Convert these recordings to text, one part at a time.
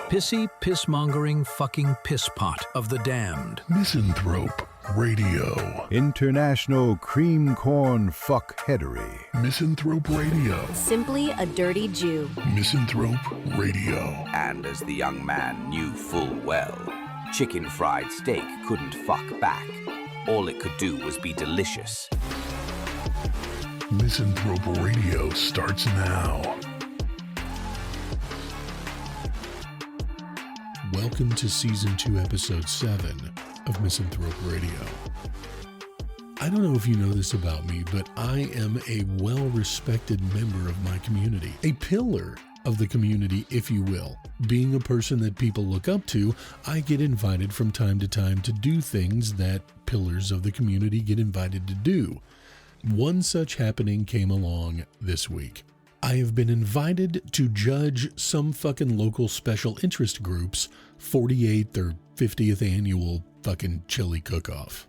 pissy, piss-mongering fucking pisspot of the damned. Misanthrope Radio. International cream corn fuckheadery. Misanthrope Radio. Simply a dirty Jew. Misanthrope Radio. And as the young man knew full well, chicken fried steak couldn't fuck back. All it could do was be delicious. Misanthrope Radio starts now. Welcome to Season 2, Episode 7 of Misanthrope Radio. I don't know if you know this about me, but I am a well-respected member of my community, a pillar of the community, if you will. Being a person that people look up to, I get invited from time to time to do things that pillars of the community get invited to do. One such happening came along this week. I have been invited to judge some fucking local special interest group's 48th or 50th annual fucking chili cook-off.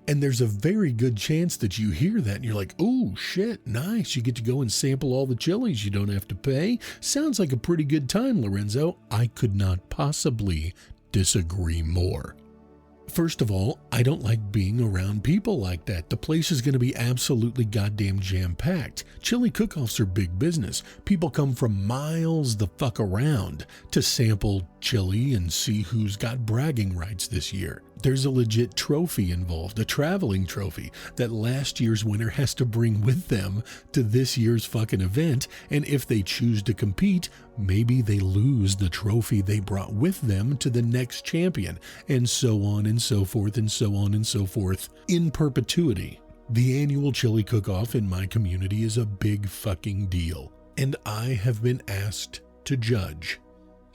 And there's a very good chance that you hear that and you're like, oh shit, nice. You get to go and sample all the chilies. You don't have to pay. Sounds like a pretty good time, Lorenzo. I could not possibly disagree more. First of all, I don't like being around people like that. The place is going to be absolutely goddamn jam-packed. Chili cook-offs are big business. People come from miles the fuck around to sample chili and see who's got bragging rights this year. There's a legit trophy involved, a traveling trophy that last year's winner has to bring with them to this year's fucking event, and if they choose to compete, maybe they lose the trophy they brought with them to the next champion, and so on and so forth and so on and so forth in perpetuity. The annual chili cook-off in my community is a big fucking deal, and I have been asked to judge.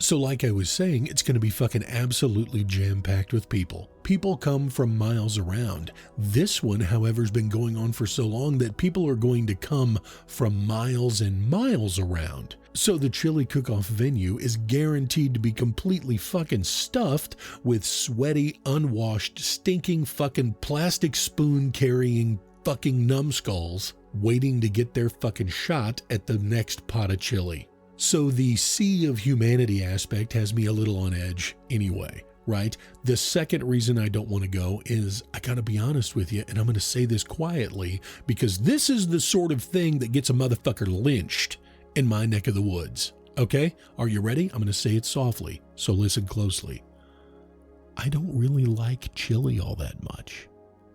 So like I was saying, it's going to be fucking absolutely jam-packed with people. People come from miles around. This one, however, has been going on for so long that people are going to come from miles and miles around. So the chili cook-off venue is guaranteed to be completely fucking stuffed with sweaty, unwashed, stinking fucking plastic spoon-carrying fucking numbskulls waiting to get their fucking shot at the next pot of chili. So the sea of humanity aspect has me a little on edge anyway, right? The second reason I don't want to go is, I gotta be honest with you, and I'm gonna say this quietly, because this is the sort of thing that gets a motherfucker lynched in my neck of the woods. Okay? Are you ready? I'm gonna say it softly, so listen closely. I don't really like chili all that much.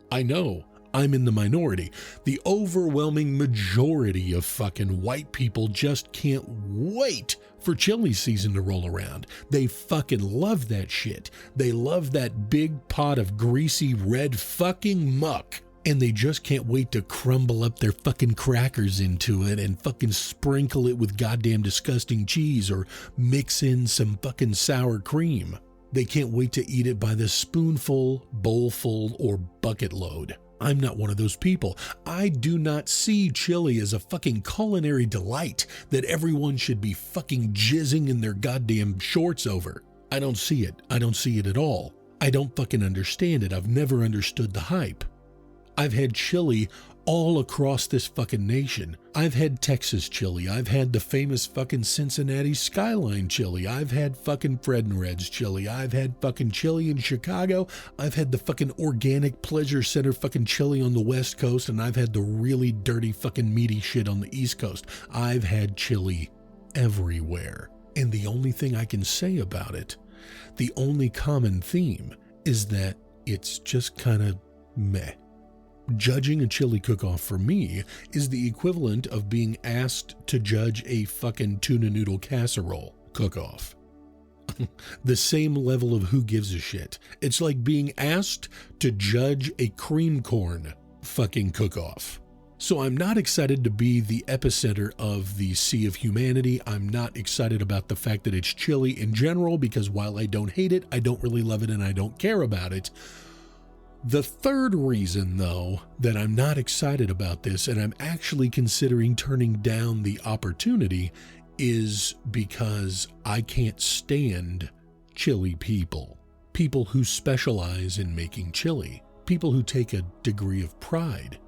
I know. I'm in the minority. The overwhelming majority of fucking white people just can't wait for chili season to roll around. They fucking love that shit. They love that big pot of greasy red fucking muck. And they just can't wait to crumble up their fucking crackers into it and fucking sprinkle it with goddamn disgusting cheese or mix in some fucking sour cream. They can't wait to eat it by the spoonful, bowlful, or bucket load. I'm not one of those people. I do not see chili as a fucking culinary delight that everyone should be fucking jizzing in their goddamn shorts over. I don't see it. I don't see it at all. I don't fucking understand it. I've never understood the hype. I've had chili all across this fucking nation. I've had Texas chili. I've had the famous fucking Cincinnati Skyline chili. I've had fucking Fred and Red's chili. I've had fucking chili in Chicago. I've had the fucking organic Pleasure Center fucking chili on the West Coast, and I've had the really dirty fucking meaty shit on the East Coast. I've had chili everywhere. And the only thing I can say about it, the only common theme, is that it's just kind of meh. Judging a chili cook-off for me is the equivalent of being asked to judge a fucking tuna noodle casserole cook-off. The same level of who gives a shit. It's like being asked to judge a cream corn fucking cook-off. So I'm not excited to be the epicenter of the sea of humanity. I'm not excited about the fact that it's chili in general, because while I don't hate it, I don't really love it and I don't care about it. The third reason, though, that I'm not excited about this and I'm actually considering turning down the opportunity is because I can't stand chili people. People who specialize in making chili. People who take a degree of pride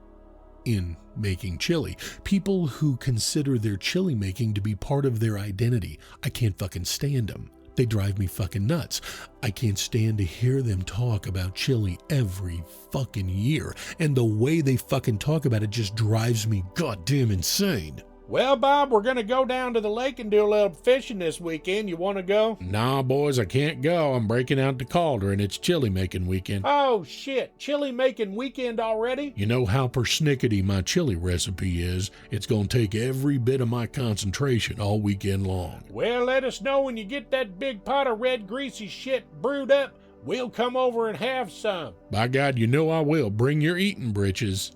in making chili. People who consider their chili making to be part of their identity. I can't fucking stand them. They drive me fucking nuts. I can't stand to hear them talk about chili every fucking year. And the way they fucking talk about it just drives me goddamn insane. Well, Bob, we're going to go down to the lake and do a little fishing this weekend. You want to go? Nah, boys, I can't go. I'm breaking out the cauldron. It's chili making weekend. Oh, shit. Chili making weekend already? You know how persnickety my chili recipe is. It's going to take every bit of my concentration all weekend long. Well, let us know when you get that big pot of red greasy shit brewed up. We'll come over and have some. By God, you know I will. Bring your eating britches.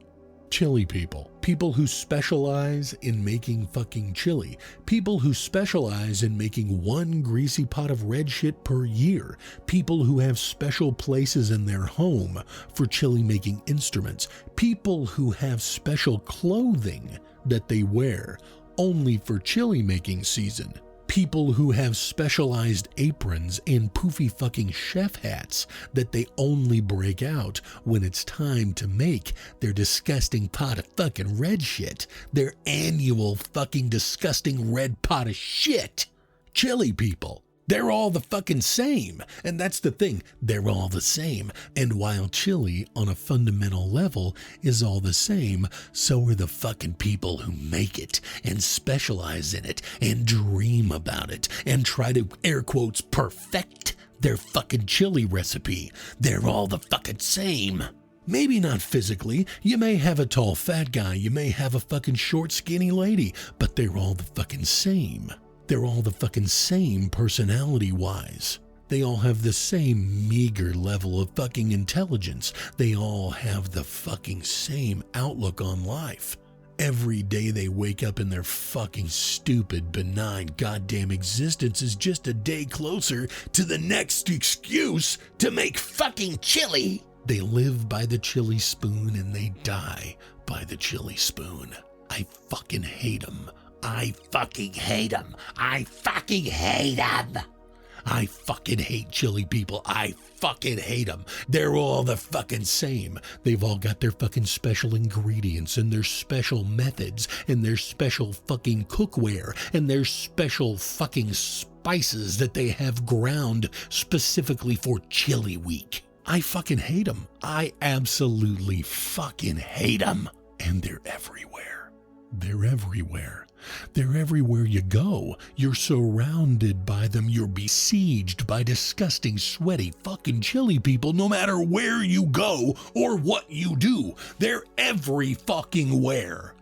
Chili people. People who specialize in making fucking chili. People who specialize in making one greasy pot of red shit per year. People who have special places in their home for chili making instruments. People who have special clothing that they wear only for chili making season. People who have specialized aprons and poofy fucking chef hats that they only break out when it's time to make their disgusting pot of fucking red shit. Their annual fucking disgusting red pot of shit. Chili people. They're all the fucking same. And that's the thing. They're all the same. And while chili on a fundamental level is all the same, so are the fucking people who make it and specialize in it and dream about it and try to, air quotes, perfect their fucking chili recipe. They're all the fucking same. Maybe not physically. You may have a tall fat guy. You may have a fucking short skinny lady. But they're all the fucking same. They're all the fucking same personality-wise. They all have the same meager level of fucking intelligence. They all have the fucking same outlook on life. Every day they wake up in their fucking stupid, benign, goddamn existence is just a day closer to the next excuse to make fucking chili. They live by the chili spoon and they die by the chili spoon. I fucking hate them. I fucking hate them. I fucking hate them. I fucking hate chili people. I fucking hate them. They're all the fucking same. They've all got their fucking special ingredients and their special methods and their special fucking cookware and their special fucking spices that they have ground specifically for chili week. I fucking hate them. I absolutely fucking hate them. And they're everywhere. They're everywhere. They're everywhere you go. You're surrounded by them. You're besieged by disgusting, sweaty, fucking chili people no matter where you go or what you do. They're every fucking where.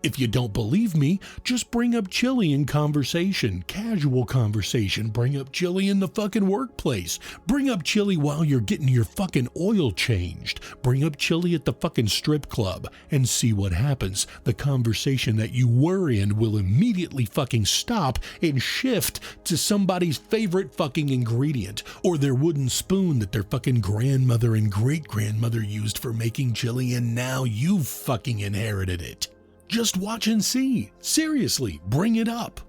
If you don't believe me, just bring up chili in conversation, casual conversation. Bring up chili in the fucking workplace. Bring up chili while you're getting your fucking oil changed. Bring up chili at the fucking strip club and see what happens. The conversation that you were in will immediately fucking stop and shift to somebody's favorite fucking ingredient or their wooden spoon that their fucking grandmother and great-grandmother used for making chili, and now you've fucking inherited it. Just watch and see. Seriously, bring it up.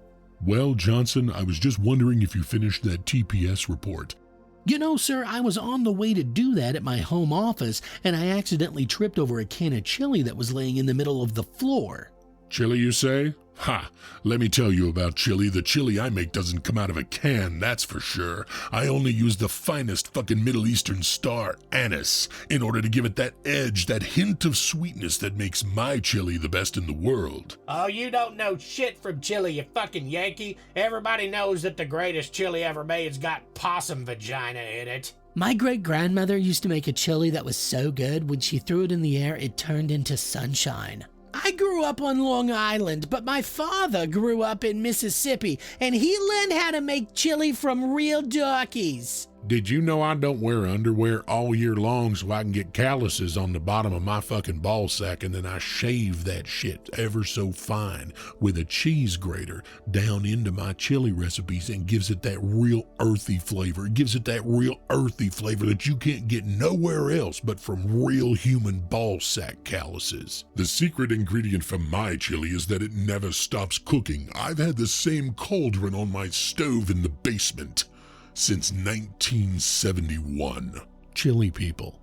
Well, Johnson, I was just wondering if you finished that TPS report. You know, sir, I was on the way to do that at my home office, and I accidentally tripped over a can of chili that was laying in the middle of the floor. Chili, you say? Ha! Let me tell you about chili. The chili I make doesn't come out of a can, that's for sure. I only use the finest fucking Middle Eastern star, anise, in order to give it that edge, that hint of sweetness that makes my chili the best in the world. Oh, you don't know shit from chili, you fucking Yankee. Everybody knows that the greatest chili ever made's got possum vagina in it. My great-grandmother used to make a chili that was so good, when she threw it in the air, it turned into sunshine. I grew up on Long Island, but my father grew up in Mississippi, and he learned how to make chili from real darkies. Did you know I don't wear underwear all year long so I can get calluses on the bottom of my fucking ball sack, and then I shave that shit ever so fine with a cheese grater down into my chili recipes and gives it that real earthy flavor. It gives it that real earthy flavor that you can't get nowhere else but from real human ball sack calluses. The secret ingredient for my chili is that it never stops cooking. I've had the same cauldron on my stove in the basement since 1971. Chili people.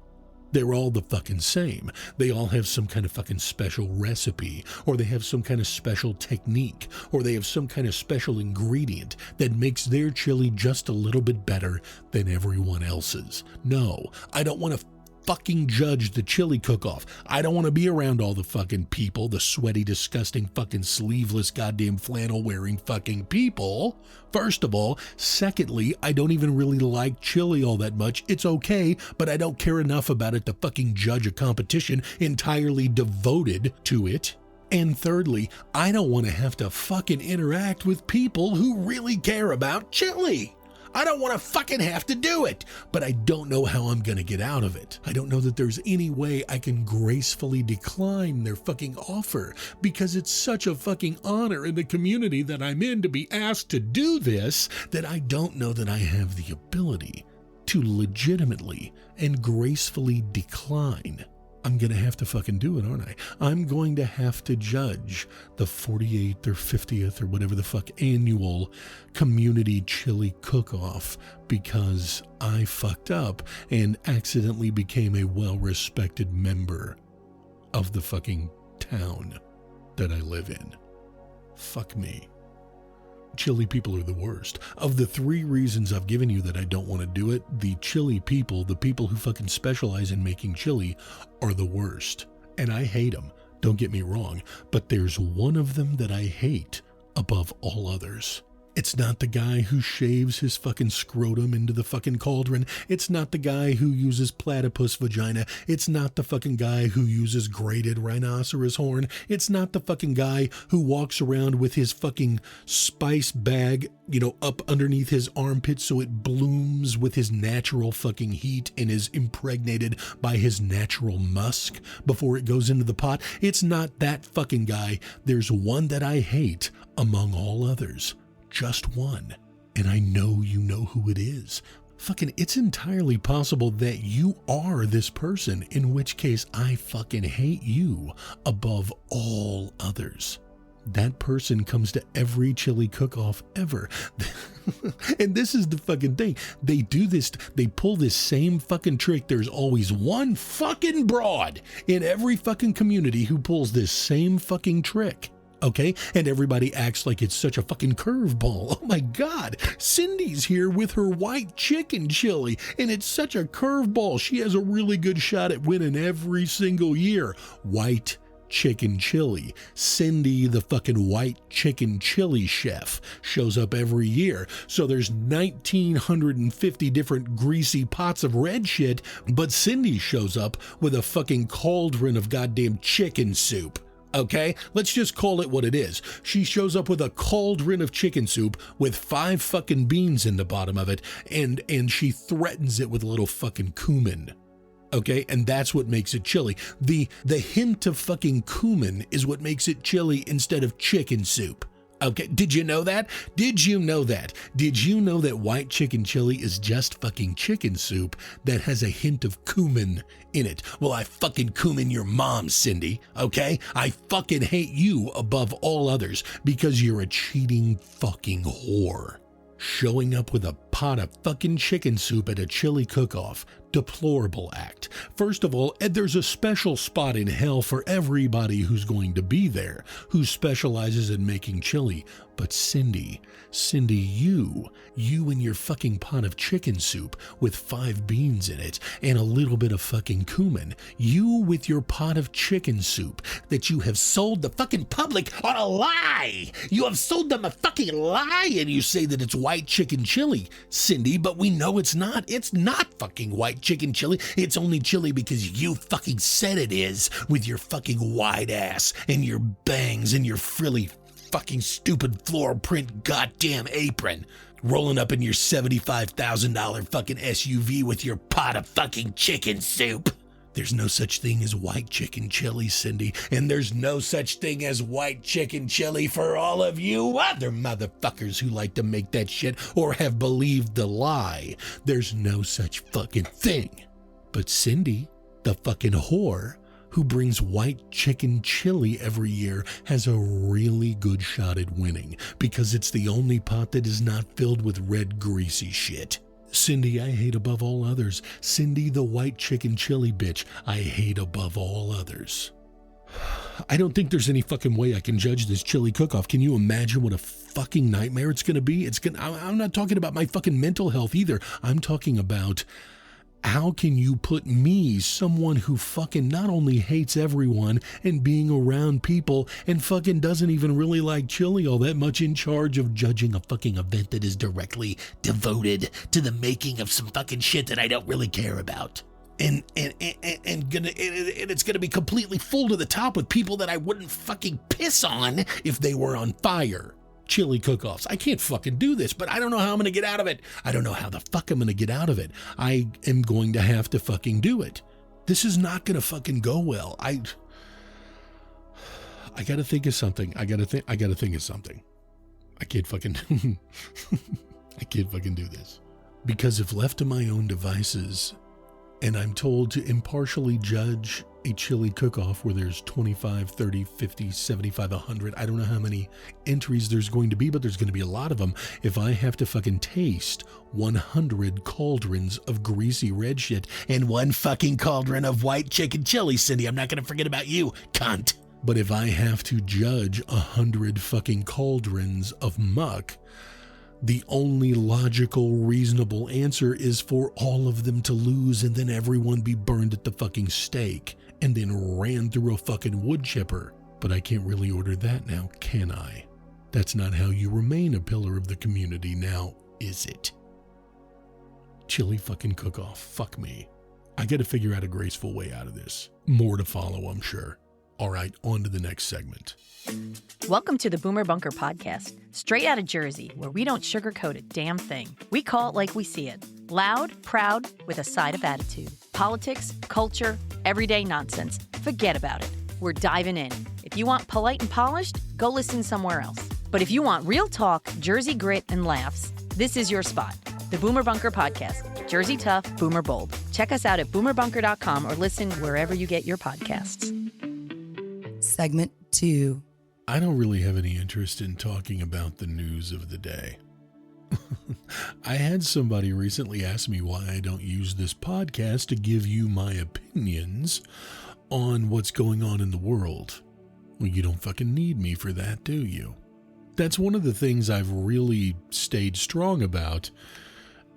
They're all the fucking same. They all have some kind of fucking special recipe, or they have some kind of special technique, or they have some kind of special ingredient that makes their chili just a little bit better than everyone else's. No, I don't want to fucking judge the chili cook-off. I don't want to be around all the fucking people, the sweaty, disgusting, fucking sleeveless, goddamn flannel-wearing fucking people. First of all. Secondly, I don't even really like chili all that much. It's okay, but I don't care enough about it to fucking judge a competition entirely devoted to it. And thirdly, I don't want to have to fucking interact with people who really care about chili. I don't want to fucking have to do it, but I don't know how I'm going to get out of it. I don't know that there's any way I can gracefully decline their fucking offer, because it's such a fucking honor in the community that I'm in to be asked to do this that I don't know that I have the ability to legitimately and gracefully decline. I'm going to have to fucking do it, aren't I? I'm going to have to judge the 48th or 50th or whatever the fuck annual community chili cook-off because I fucked up and accidentally became a well-respected member of the fucking town that I live in. Fuck me. Chili people are the worst. Of the 3 reasons I've given you that I don't want to do it, the chili people, the people who fucking specialize in making chili, are the worst. And I hate them, don't get me wrong, but there's one of them that I hate above all others. It's not the guy who shaves his fucking scrotum into the fucking cauldron. It's not the guy who uses platypus vagina. It's not the fucking guy who uses grated rhinoceros horn. It's not the fucking guy who walks around with his fucking spice bag, up underneath his armpit so it blooms with his natural fucking heat and is impregnated by his natural musk before it goes into the pot. It's not that fucking guy. There's one that I hate among all others. Just one. And I know you know who it is. Fucking, it's entirely possible that you are this person, in which case I fucking hate you above all others. That person comes to every chili cook-off ever. And this is the fucking thing. They do this, they pull this same fucking trick. There's always one fucking broad in every fucking community who pulls this same fucking trick. Okay, and everybody acts like it's such a fucking curveball. Oh my God, Cindy's here with her white chicken chili, and it's such a curveball. She has a really good shot at winning every single year. White chicken chili. Cindy, the fucking white chicken chili chef, shows up every year. So there's 1,950 different greasy pots of red shit, but Cindy shows up with a fucking cauldron of goddamn chicken soup. Okay, let's just call it what it is. She shows up with a cauldron of chicken soup with 5 fucking beans in the bottom of it, and she threatens it with a little fucking cumin. Okay, and that's what makes it chili. The hint of fucking cumin is what makes it chili instead of chicken soup. Okay, did you know that? Did you know that? Did you know that white chicken chili is just fucking chicken soup that has a hint of cumin in it? Well, I fucking cumin your mom, Cindy, okay? I fucking hate you above all others because you're a cheating fucking whore. Showing up with a pot of fucking chicken soup at a chili cook-off. Deplorable act. First of all, there's a special spot in hell for everybody who's going to be there, who specializes in making chili. But Cindy, you and your fucking pot of chicken soup with 5 beans in it and a little bit of fucking cumin, you with your pot of chicken soup that you have sold the fucking public on a lie. You have sold them a fucking lie, and you say that it's white chicken chili, Cindy, but we know it's not. It's not fucking white chicken chili. It's only chili because you fucking said it is, with your fucking wide ass and your bangs and your frilly fucking stupid floral print goddamn apron, rolling up in your $75,000 fucking SUV with your pot of fucking chicken soup. There's no such thing as white chicken chili, Cindy, and there's no such thing as white chicken chili for all of you other motherfuckers who like to make that shit or have believed the lie. There's no such fucking thing. But Cindy, the fucking whore, who brings white chicken chili every year, has a really good shot at winning because it's the only pot that is not filled with red greasy shit. Cindy, I hate above all others. Cindy, the white chicken chili bitch, I hate above all others. I don't think there's any fucking way I can judge this chili cook-off. Can you imagine what a fucking nightmare it's going to be? I'm not talking about my fucking mental health either. I'm talking about how can you put me, someone who fucking not only hates everyone and being around people and fucking doesn't even really like chili all that much, in charge of judging a fucking event that is directly devoted to the making of some fucking shit that I don't really care about. And it's gonna be completely full to the top with people that I wouldn't fucking piss on if they were on fire. Chili cook-offs. I can't fucking do this, but I don't know how I'm going to get out of it. I don't know how the fuck I'm going to get out of it. I am going to have to fucking do it. This is not going to fucking go well. I got to think of something. I got to think of something. I can't fucking do this. Because if left to my own devices and I'm told to impartially judge a chili cook-off where there's 25, 30, 50, 75, 100, I don't know how many entries there's going to be, but there's going to be a lot of them. If I have to fucking taste 100 cauldrons of greasy red shit and one fucking cauldron of white chicken chili, Cindy, I'm not going to forget about you, cunt. But if I have to judge 100 fucking cauldrons of muck, the only logical, reasonable answer is for all of them to lose and then everyone be burned at the fucking stake and then ran through a fucking wood chipper. But I can't really order that now, can I? That's not how you remain a pillar of the community now, is it? Chili fucking cook-off. Fuck me. I gotta figure out a graceful way out of this. More to follow, I'm sure. All right, on to the next segment. Welcome to the Boomer Bunker Podcast, straight out of Jersey, where we don't sugarcoat a damn thing. We call it like we see it. Loud, proud, with a side of attitude. Politics, culture, everyday nonsense. Forget about it. We're diving in. If you want polite and polished, go listen somewhere else. But if you want real talk, Jersey grit, and laughs, this is your spot. The Boomer Bunker Podcast. Jersey tough, boomer bold. Check us out at boomerbunker.com or listen wherever you get your podcasts. Segment 2. I don't really have any interest in talking about the news of the day. I had somebody recently ask me why I don't use this podcast to give you my opinions on what's going on in the world. Well, you don't fucking need me for that, do you? That's one of the things I've really stayed strong about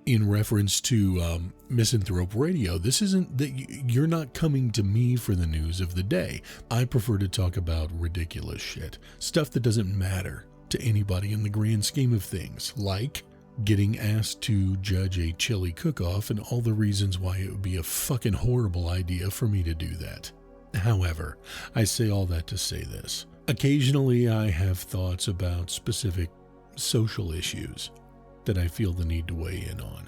in reference to Misanthrope Radio. This isn't that you're not coming to me for the news of the day. I prefer to talk about ridiculous shit, stuff that doesn't matter to anybody in the grand scheme of things, like getting asked to judge a chili cook-off and all the reasons why it would be a fucking horrible idea for me to do that. However, I say all that to say this. Occasionally I have thoughts about specific social issues that I feel the need to weigh in on.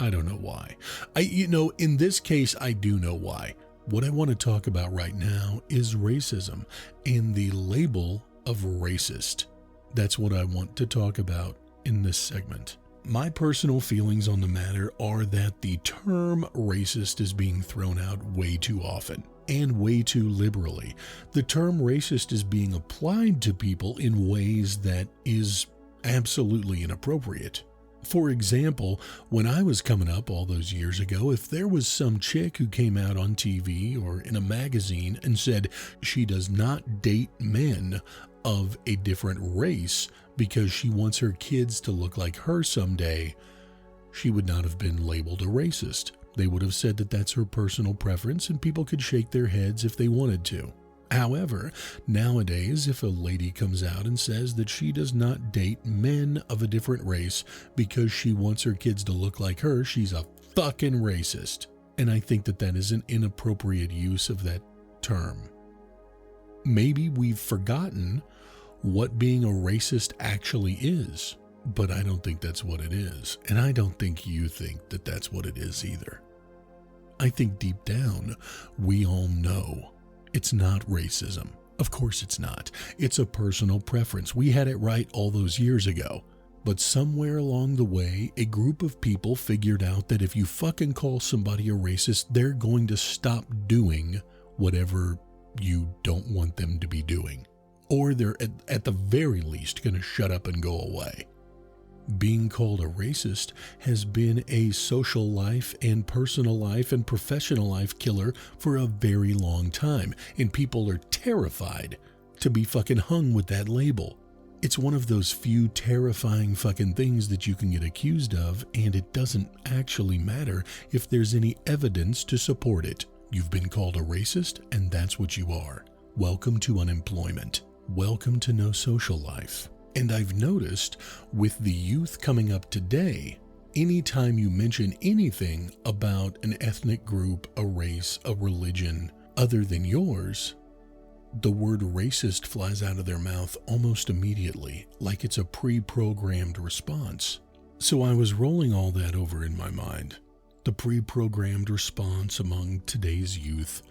I don't know why. In this case, I do know why. What I want to talk about right now is racism and the label of racist. That's what I want to talk about in this segment. My personal feelings on the matter are that the term racist is being thrown out way too often and way too liberally. The term racist is being applied to people in ways that is absolutely inappropriate. For example, when I was coming up all those years ago, if there was some chick who came out on TV or in a magazine and said she does not date men of a different race because she wants her kids to look like her someday, she would not have been labeled a racist. They would have said that that's her personal preference and people could shake their heads if they wanted to. However, nowadays, if a lady comes out and says that she does not date men of a different race because she wants her kids to look like her, she's a fucking racist. And I think that that is an inappropriate use of that term. Maybe we've forgotten what being a racist actually is, but I don't think that's what it is. And I don't think you think that that's what it is either. I think deep down, we all know it's not racism. Of course it's not. It's a personal preference. We had it right all those years ago. But somewhere along the way, a group of people figured out that if you fucking call somebody a racist, they're going to stop doing whatever you don't want them to be doing. Or they're at the very least going to shut up and go away. Being called a racist has been a social life and personal life and professional life killer for a very long time, and people are terrified to be fucking hung with that label. It's one of those few terrifying fucking things that you can get accused of, and it doesn't actually matter if there's any evidence to support it. You've been called a racist, and that's what you are. Welcome to unemployment. Welcome to no social life. And I've noticed with the youth coming up today, anytime you mention anything about an ethnic group, a race, a religion other than yours, the word racist flies out of their mouth almost immediately, like it's a pre-programmed response. So I was rolling all that over in my mind. The pre-programmed response among today's youth,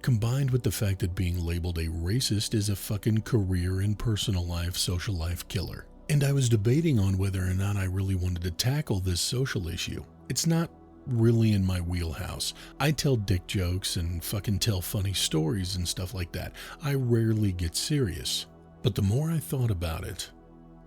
combined with the fact that being labeled a racist is a fucking career and personal life, social life killer. And I was debating on whether or not I really wanted to tackle this social issue. It's not really in my wheelhouse. I tell dick jokes and fucking tell funny stories and stuff like that. I rarely get serious. But the more I thought about it,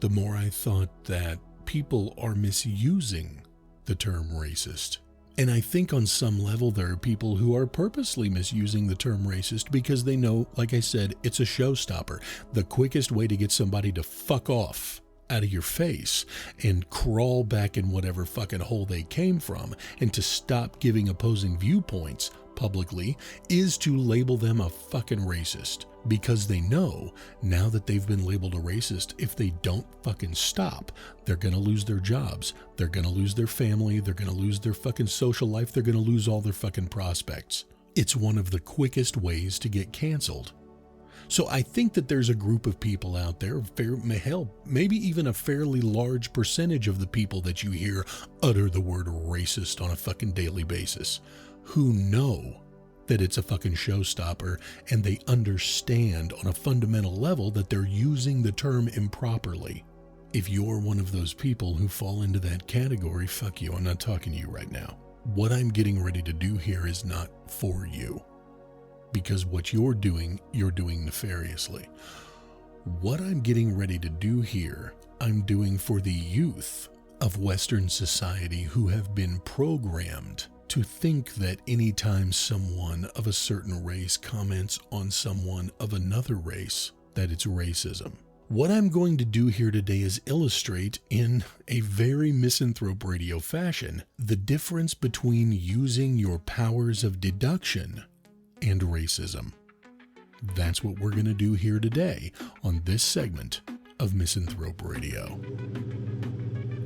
the more I thought that people are misusing the term racist. And I think on some level there are people who are purposely misusing the term racist because they know, like I said, it's a showstopper. The quickest way to get somebody to fuck off out of your face and crawl back in whatever fucking hole they came from and to stop giving opposing viewpoints publicly is to label them a fucking racist. Because they know, now that they've been labeled a racist, if they don't fucking stop, they're gonna lose their jobs, they're gonna lose their family, they're gonna lose their fucking social life, they're gonna lose all their fucking prospects. It's one of the quickest ways to get canceled. So I think that there's a group of people out there, hell, maybe even a fairly large percentage of the people that you hear utter the word racist on a fucking daily basis, who know that it's a fucking showstopper, and they understand on a fundamental level that they're using the term improperly. If you're one of those people who fall into that category, fuck you, I'm not talking to you right now. What I'm getting ready to do here is not for you, because what you're doing nefariously. What I'm getting ready to do here, I'm doing for the youth of Western society who have been programmed to think that anytime someone of a certain race comments on someone of another race, that it's racism. What I'm going to do here today is illustrate in a very Misanthrope Radio fashion the difference between using your powers of deduction and racism. That's what we're going to do here today on this segment of Misanthrope Radio.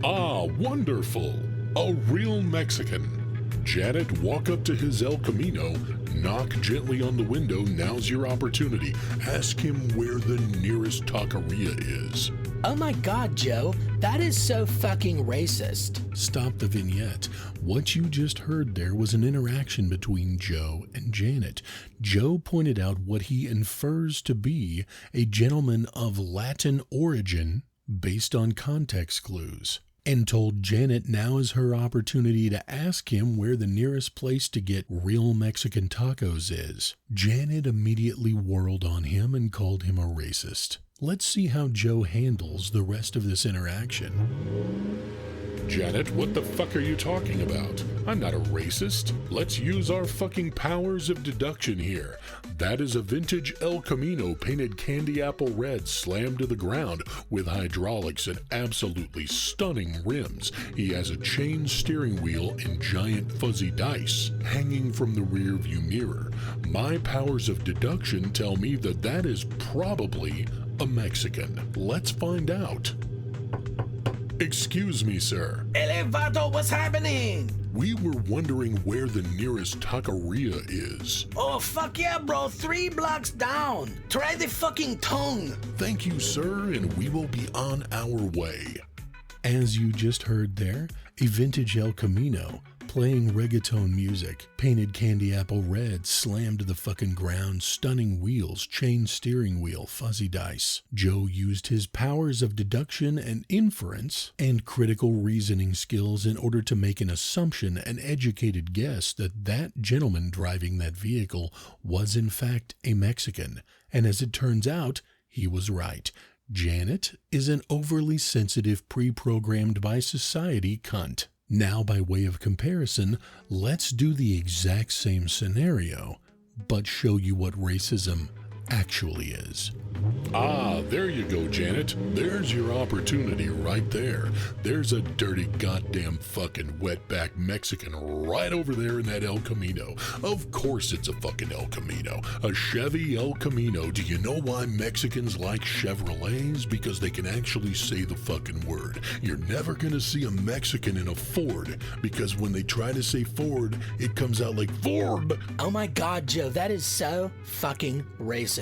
Ah, wonderful! A real Mexican. Janet, walk up to his El Camino, knock gently on the window, now's your opportunity. Ask him where the nearest taqueria is. Oh my God, Joe, that is so fucking racist. Stop the vignette. What you just heard there was an interaction between Joe and Janet. Joe pointed out what he infers to be a gentleman of Latin origin based on context clues, and told Janet now is her opportunity to ask him where the nearest place to get real Mexican tacos is. Janet immediately whirled on him and called him a racist. Let's see how Joe handles the rest of this interaction. Janet, what the fuck are you talking about? I'm not a racist. Let's use our fucking powers of deduction here. That is a vintage El Camino painted candy apple red slammed to the ground with hydraulics and absolutely stunning rims. He has a chain steering wheel and giant fuzzy dice hanging from the rear view mirror. My powers of deduction tell me that that is probably a Mexican. Let's find out. Excuse me, sir. Elevato, what's happening? We were wondering where the nearest taqueria is. Oh, fuck yeah, bro. 3 blocks down. Try the fucking tongue. Thank you, sir, and we will be on our way. As you just heard there, a vintage El Camino playing reggaeton music, painted candy apple red, slammed to the fucking ground, stunning wheels, chain steering wheel, fuzzy dice. Joe used his powers of deduction and inference and critical reasoning skills in order to make an assumption, an educated guess that that gentleman driving that vehicle was in fact a Mexican. And as it turns out, he was right. Janet is an overly sensitive, pre-programmed by society cunt. Now, by way of comparison, let's do the exact same scenario, but show you what racism actually is. Ah, there you go, Janet. There's your opportunity right there. There's a dirty goddamn fucking wetback Mexican right over there in that El Camino. Of course it's a fucking El Camino. A Chevy El Camino. Do you know why Mexicans like Chevrolets? Because they can actually say the fucking word. You're never gonna see a Mexican in a Ford, because when they try to say Ford, it comes out like Ford. Oh my God, Joe, that is so fucking racist.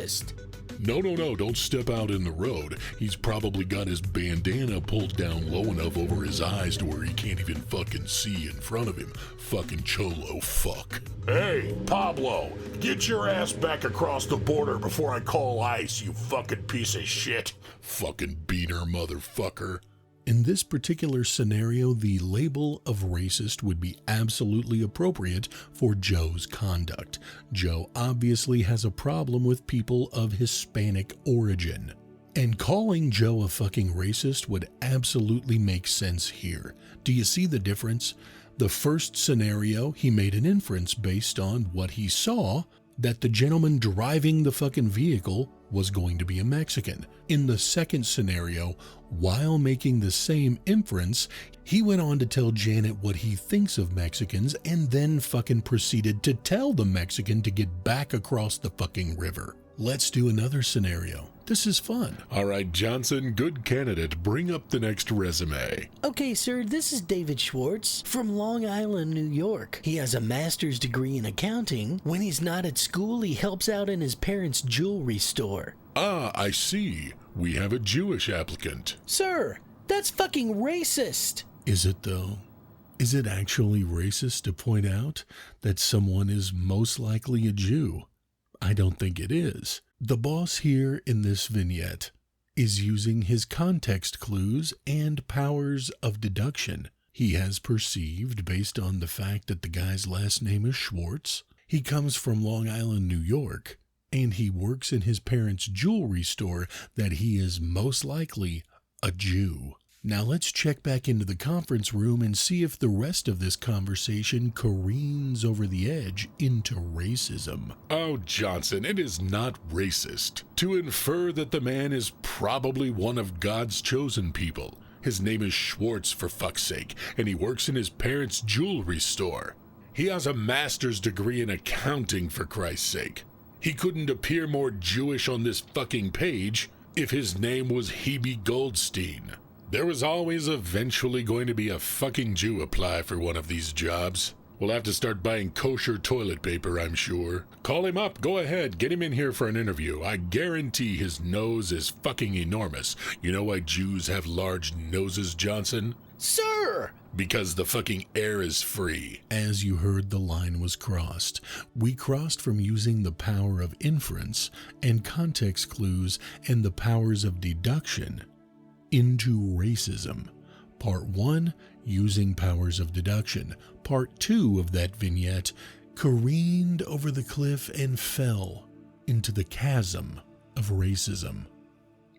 No, don't step out in the road. He's probably got his bandana pulled down low enough over his eyes to where he can't even fucking see in front of him. Fucking cholo fuck. Hey, Pablo, get your ass back across the border before I call ICE, you fucking piece of shit. Fucking beaner motherfucker. In this particular scenario, the label of racist would be absolutely appropriate for Joe's conduct. Joe obviously has a problem with people of Hispanic origin. And calling Joe a fucking racist would absolutely make sense here. Do you see the difference? The first scenario, he made an inference based on what he saw, that the gentleman driving the fucking vehicle was going to be a Mexican. In the second scenario, while making the same inference, he went on to tell Janet what he thinks of Mexicans and then fucking proceeded to tell the Mexican to get back across the fucking river. Let's do another scenario. This is fun. All right, Johnson, good candidate. Bring up the next resume. Okay, sir, this is David Schwartz from Long Island, New York. He has a master's degree in accounting. When he's not at school, he helps out in his parents' jewelry store. Ah, I see. We have a Jewish applicant. Sir, that's fucking racist. Is it though? Is it actually racist to point out that someone is most likely a Jew? I don't think it is. The boss here in this vignette is using his context clues and powers of deduction. He has perceived, based on the fact that the guy's last name is Schwartz, he comes from Long Island, New York, and he works in his parents' jewelry store, that he is most likely a Jew. Now let's check back into the conference room and see if the rest of this conversation careens over the edge into racism. Oh, Johnson, it is not racist to infer that the man is probably one of God's chosen people. His name is Schwartz, for fuck's sake, and he works in his parents' jewelry store. He has a master's degree in accounting, for Christ's sake. He couldn't appear more Jewish on this fucking page if his name was Hebe Goldstein. There was always eventually going to be a fucking Jew apply for one of these jobs. We'll have to start buying kosher toilet paper, I'm sure. Call him up, go ahead, get him in here for an interview. I guarantee his nose is fucking enormous. You know why Jews have large noses, Johnson? Sir! Because the fucking air is free. As you heard, the line was crossed. We crossed from using the power of inference and context clues and the powers of deduction into racism. Part 1, using powers of deduction. Part 2 of that vignette careened over the cliff and fell into the chasm of racism.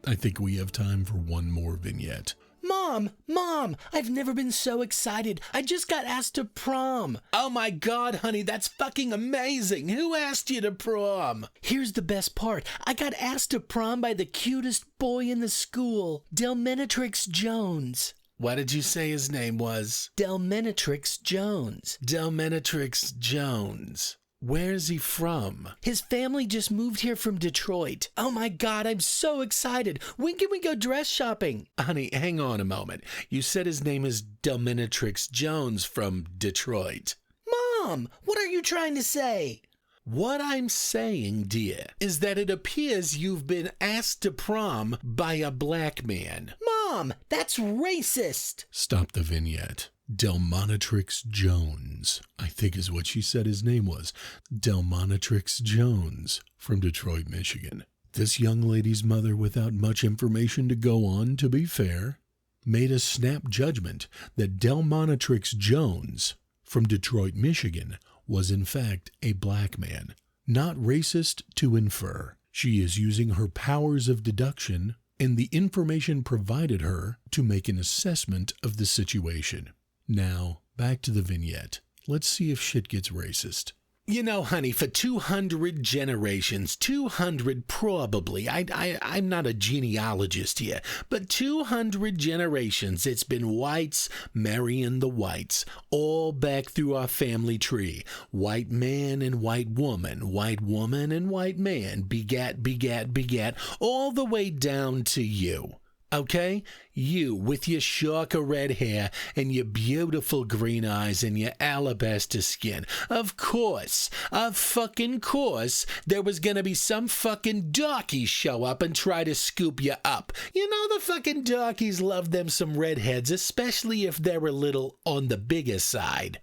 I think we have time for one more vignette. Mom, I've never been so excited. I just got asked to prom. Oh my God, honey, that's fucking amazing. Who asked you to prom? Here's the best part. I got asked to prom by the cutest boy in the school, Delmenatrix Jones. What did you say his name was? Delmenatrix Jones. Delmenatrix Jones. Where's he from? His family just moved here from Detroit. Oh my God, I'm so excited. When can we go dress shopping? Honey, hang on a moment. You said his name is Delmenatrix Jones from Detroit. Mom, what are you trying to say? What I'm saying, dear, is that it appears you've been asked to prom by a black man. Mom, that's racist. Stop the vignette. Delmenatrix Jones, I think is what she said his name was. Delmenatrix Jones from Detroit, Michigan. This young lady's mother, without much information to go on, to be fair, made a snap judgment that Delmenatrix Jones from Detroit, Michigan was in fact a black man. Not racist to infer. She is using her powers of deduction and the information provided her to make an assessment of the situation. Now, back to the vignette. Let's see if shit gets racist. You know, honey, for 200 generations, 200 probably, I'm not a genealogist here, but 200 generations, it's been whites marrying the whites, all back through our family tree. White man and white woman and white man, begat, all the way down to you. Okay? You, with your sharker red hair and your beautiful green eyes and your alabaster skin. Of course, there was gonna be some fucking darky show up and try to scoop you up. You know the fucking darkies love them some redheads, especially if they're a little on the bigger side.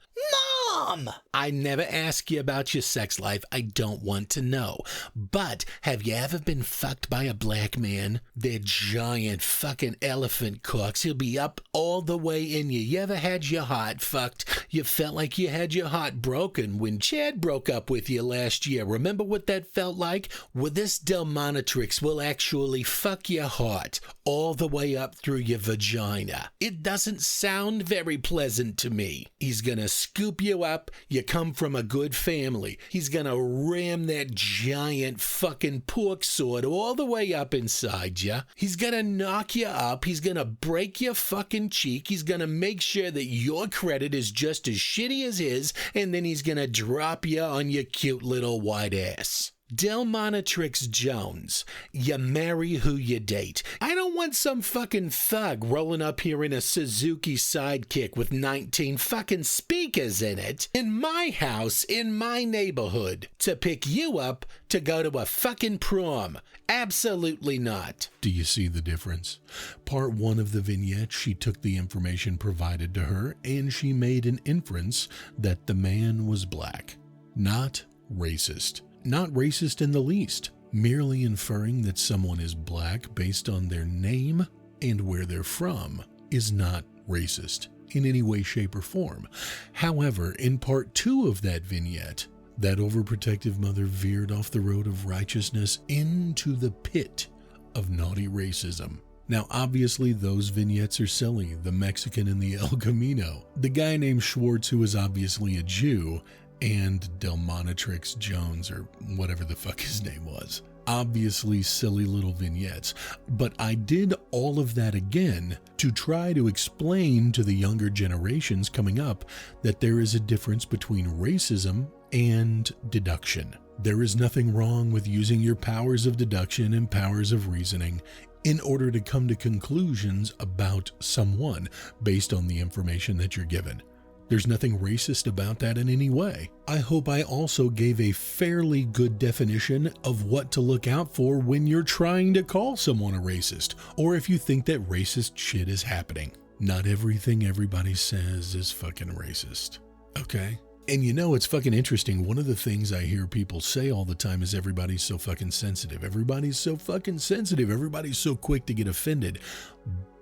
Mom! I never ask you about your sex life. I don't want to know. But have you ever been fucked by a black man? They're giant fucking elephant cocks. He'll be up all the way in you. You ever had your heart fucked? You felt like you had your heart broken when Chad broke up with you last year. Remember what that felt like? Well, this Delmonatrix will actually fuck your heart all the way up through your vagina. It doesn't sound very pleasant to me. He's gonna scoop you up. You come from a good family. He's gonna ram that giant fucking pork sword all the way up inside you. He's gonna knock you up. He's gonna break your fucking cheek. He's gonna make sure that your credit is just as shitty as his, and then he's gonna drop you on your cute little white ass. Delmonatrix Jones, you marry who you date. I don't want some fucking thug rolling up here in a Suzuki Sidekick with 19 fucking speakers in it, in my house, in my neighborhood, to pick you up to go to a fucking prom. Absolutely not. Do you see the difference? Part 1 of the vignette, she took the information provided to her and she made an inference that the man was black. Not racist. Not racist in the least, merely inferring that someone is black based on their name and where they're from is not racist in any way, shape, or form. However, in part 2 of that vignette, that overprotective mother veered off the road of righteousness into the pit of naughty racism. Now, obviously, those vignettes are silly. The Mexican in the El Camino, the guy named Schwartz, who is obviously a Jew, and Delmonatrix Jones, or whatever the fuck his name was. Obviously silly little vignettes, but I did all of that again to try to explain to the younger generations coming up that there is a difference between racism and deduction. There is nothing wrong with using your powers of deduction and powers of reasoning in order to come to conclusions about someone based on the information that you're given. There's nothing racist about that in any way. I hope I also gave a fairly good definition of what to look out for when you're trying to call someone a racist, or if you think that racist shit is happening. Not everything everybody says is fucking racist, okay? And you know, it's fucking interesting. One of the things I hear people say all the time is everybody's so fucking sensitive. Everybody's so fucking sensitive. Everybody's so quick to get offended.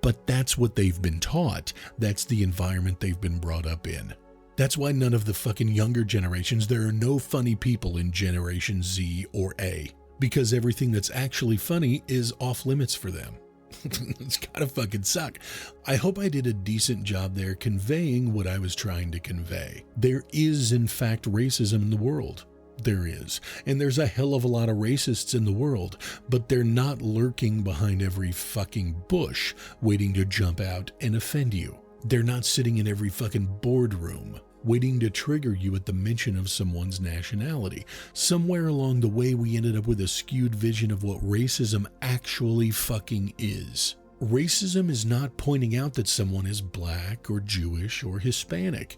But that's what they've been taught. That's the environment they've been brought up in. That's why none of the fucking younger generations, there are no funny people in Generation Z or A. Because everything that's actually funny is off limits for them. It's gotta fucking suck. I hope I did a decent job there conveying what I was trying to convey. There is, in fact, racism in the world. There is. And there's a hell of a lot of racists in the world, but they're not lurking behind every fucking bush waiting to jump out and offend you. They're not sitting in every fucking boardroom waiting to trigger you at the mention of someone's nationality. Somewhere along the way, we ended up with a skewed vision of what racism actually fucking is. Racism is not pointing out that someone is black or Jewish or Hispanic.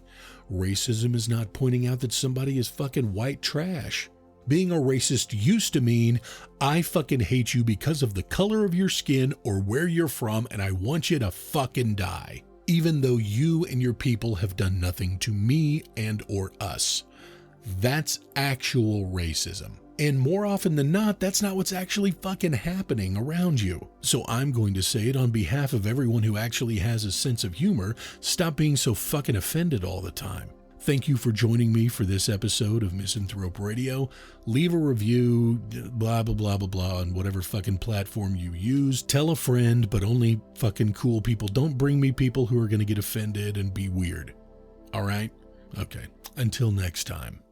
Racism is not pointing out that somebody is fucking white trash. Being a racist used to mean, I fucking hate you because of the color of your skin or where you're from, and I want you to fucking die, even though you and your people have done nothing to me and or us. That's actual racism. And more often than not, that's not what's actually fucking happening around you. So I'm going to say it on behalf of everyone who actually has a sense of humor, stop being so fucking offended all the time. Thank you for joining me for this episode of Misanthrope Radio. Leave a review, blah, blah, blah, blah, blah, on whatever fucking platform you use. Tell a friend, but only fucking cool people. Don't bring me people who are going to get offended and be weird. All right? Okay. Until next time.